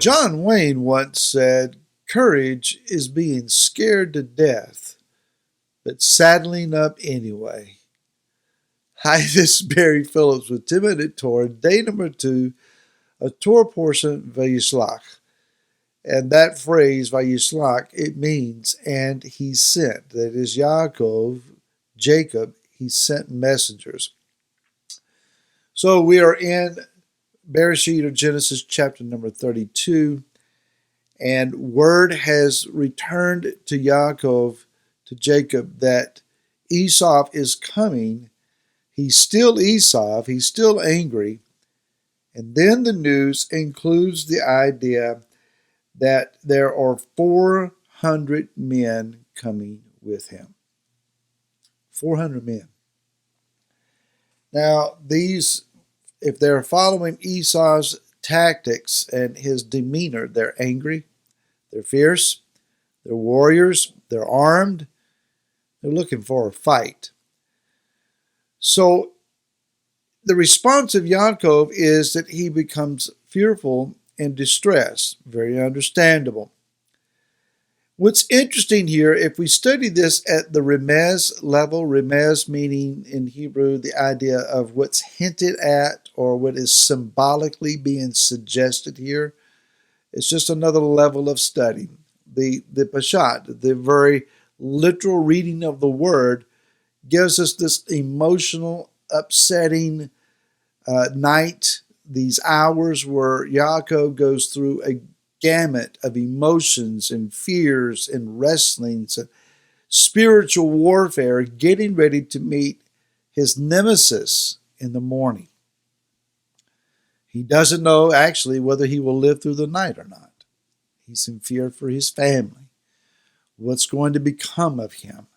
John Wayne once said, "Courage is being scared to death, but saddling up anyway." Hi, this is Barry Phillips with 10-Minute Torah, day number 2, a Torah portion, Vayishlach. And that phrase, Vayishlach, it means, and he sent. That is Yaakov, Jacob, he sent messengers. So we are in Bereshit or Genesis chapter number 32, and word has returned to Yaakov, to Jacob, that Esau is coming. He's still Esau, he's still angry. And then the news includes the idea that there are 400 men coming with him. 400 men. Now, these, if they're following Esau's tactics and his demeanor, they're angry, they're fierce, they're warriors, they're armed, they're looking for a fight. So the response of Yaakov is that he becomes fearful and distressed. Very understandable. What's interesting here, if we study this at the remez level, remez meaning in Hebrew the idea of what's hinted at or what is symbolically being suggested here, it's just another level of study. The Pashat, the very literal reading of the word, gives us this emotional, upsetting night, these hours where Yaakov goes through a gamut of emotions and fears and wrestlings and spiritual warfare, getting ready to meet his nemesis in the morning. He doesn't know actually whether he will live through the night or not. He's in fear for his family. What's going to become of him?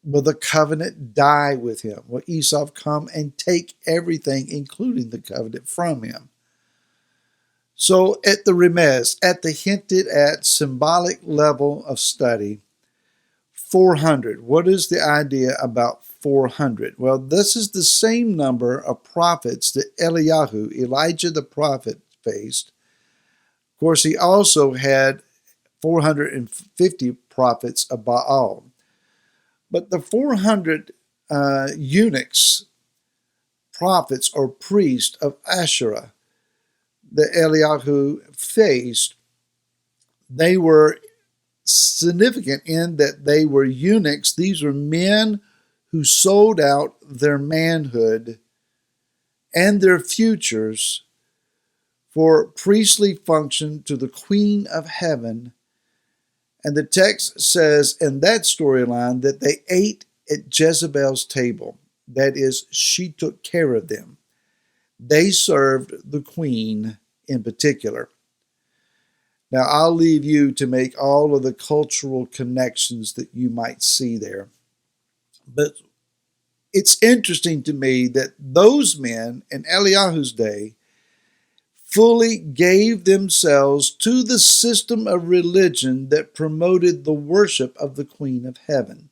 Will the covenant die with him? Will Esau come and take everything, including the covenant, from him? So at the remez, at the hinted at symbolic level of study, 400. What is the idea about 400? Well, this is the same number of prophets that Elijah the prophet, faced. Of course, he also had 450 prophets of Baal. But the 400 eunuchs, prophets or priests of Asherah that Eliyahu faced, they were significant in that they were eunuchs. These were men who sold out their manhood and their futures for priestly function to the Queen of Heaven. And the text says in that storyline that they ate at Jezebel's table. That is, she took care of them. They served the queen in particular. Now, I'll leave you to make all of the cultural connections that you might see there. But it's interesting to me that those men in Eliyahu's day fully gave themselves to the system of religion that promoted the worship of the Queen of Heaven.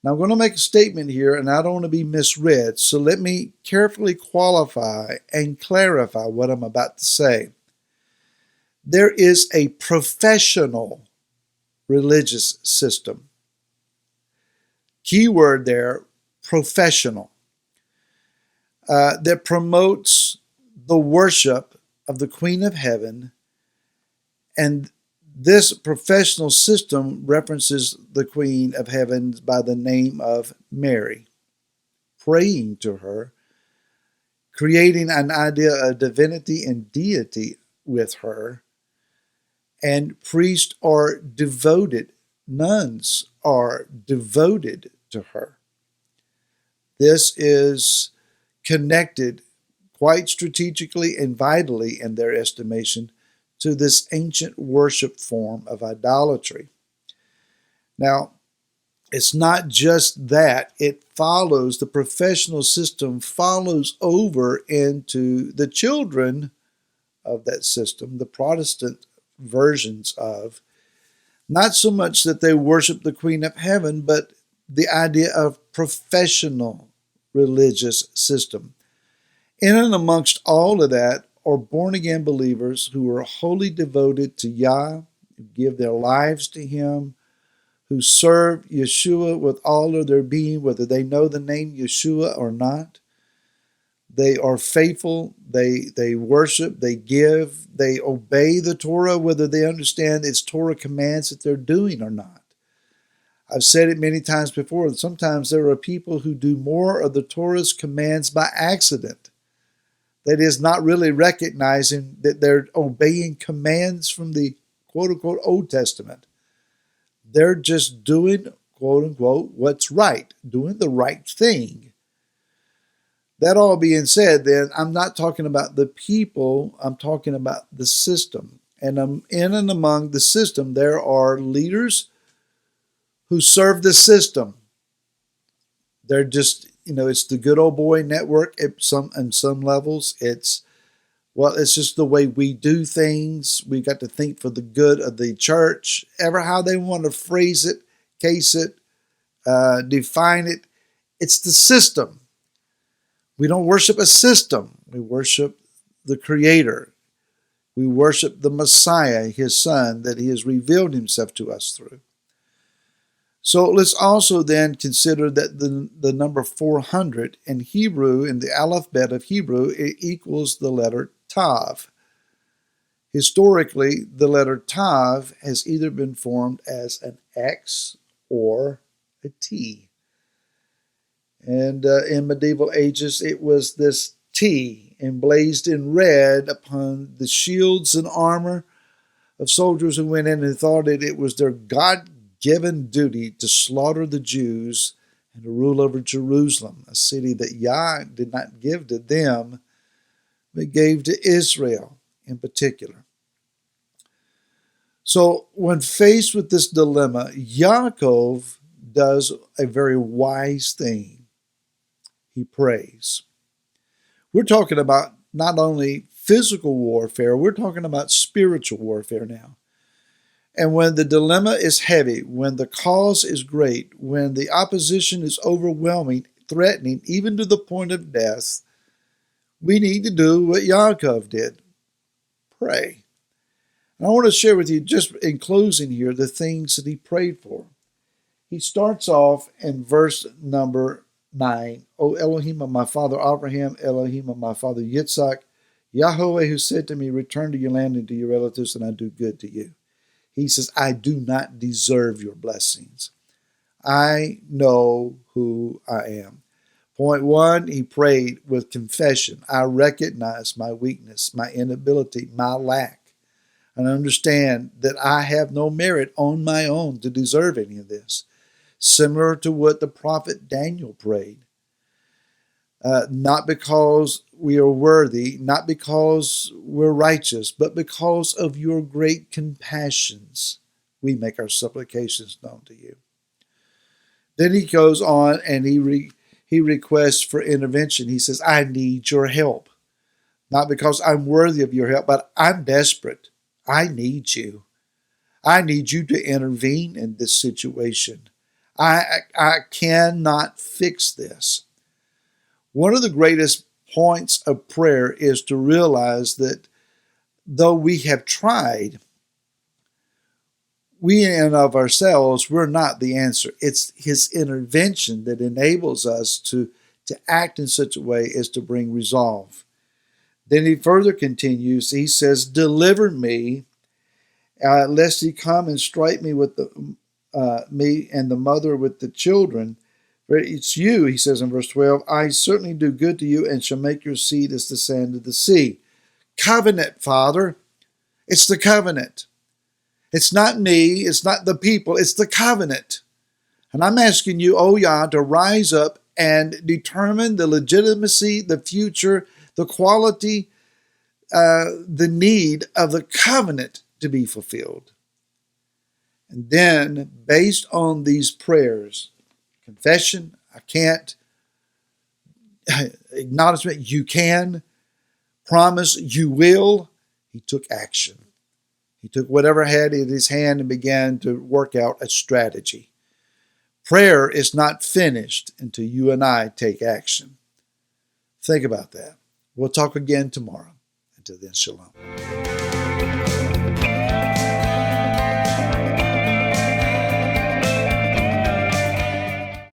Now, I'm going to make a statement here, and I don't want to be misread, so let me carefully qualify and clarify what I'm about to say. There is a professional religious system. Key word there, professional, that promotes the worship of the Queen of Heaven, and this professional system references the Queen of Heaven by the name of Mary, praying to her, creating an idea of divinity and deity with her, and priests are devoted, nuns are devoted to her. This is connected quite strategically and vitally in their estimation to this ancient worship form of idolatry. Now, it's not just that, it follows, the professional system follows over into the children of that system, the Protestant versions of, not so much that they worship the Queen of Heaven, but the idea of professional religious system. In and amongst all of that are born-again believers who are wholly devoted to Yah, who give their lives to Him, who serve Yeshua with all of their being, whether they know the name Yeshua or not. They are faithful, they worship, they give, they obey the Torah, whether they understand it's Torah commands that they're doing or not. I've said it many times before, that sometimes there are people who do more of the Torah's commands by accident. That is, not really recognizing that they're obeying commands from the quote-unquote Old Testament. They're just doing, quote-unquote, what's right, doing the right thing. That all being said, then, I'm not talking about the people, I'm talking about the system. And in and among the system, there are leaders who serve the system. They're just, it's the good old boy network in some levels. It's just the way we do things. We got to think for the good of the church. Ever how they want to phrase it, case it, define it. It's the system. We don't worship a system. We worship the Creator. We worship the Messiah, His Son, that He has revealed Himself to us through. So let's also then consider that the number 400 in Hebrew, in the alphabet of Hebrew, it equals the letter Tav. Historically, the letter Tav has either been formed as an X or a T. And in medieval ages, it was this T emblazed in red upon the shields and armor of soldiers who went in and thought that it was their God-given duty to slaughter the Jews and to rule over Jerusalem, a city that Yah did not give to them, but gave to Israel in particular. So when faced with this dilemma, Yaakov does a very wise thing. He prays. We're talking about not only physical warfare, we're talking about spiritual warfare now. And when the dilemma is heavy, when the cause is great, when the opposition is overwhelming, threatening, even to the point of death, we need to do what Yaakov did. Pray. And I want to share with you, just in closing here, the things that he prayed for. He starts off in verse number 9. O Elohim of my father Abraham, Elohim of my father Yitzhak, Yahweh who said to me, return to your land and to your relatives, and I do good to you. He says, I do not deserve your blessings. I know who I am. Point 1, he prayed with confession. I recognize my weakness, my inability, my lack, and understand that I have no merit on my own to deserve any of this. Similar to what the prophet Daniel prayed. Not because we are worthy, not because we're righteous, but because of your great compassions, we make our supplications known to you. Then he goes on and he requests for intervention. He says, I need your help. Not because I'm worthy of your help, but I'm desperate. I need you. I need you to intervene in this situation. I cannot fix this. One of the greatest points of prayer is to realize that though we have tried, we in and of ourselves, we're not the answer. It's His intervention that enables us to act in such a way as to bring resolve. Then he further continues, he says, deliver me, lest he come and strike me with me and the mother with the children. For it's you, he says in verse 12, I certainly do good to you and shall make your seed as the sand of the sea. Covenant, Father. It's the covenant. It's not me. It's not the people. It's the covenant. And I'm asking you, O Yah, to rise up and determine the legitimacy, the future, the quality, the need of the covenant to be fulfilled. And then, based on these prayers, confession, I can't, acknowledgement, you can, promise, you will, he took action. He took whatever had in his hand and began to work out a strategy. Prayer is not finished until you and I take action. Think about that. We'll talk again tomorrow. Until then, shalom.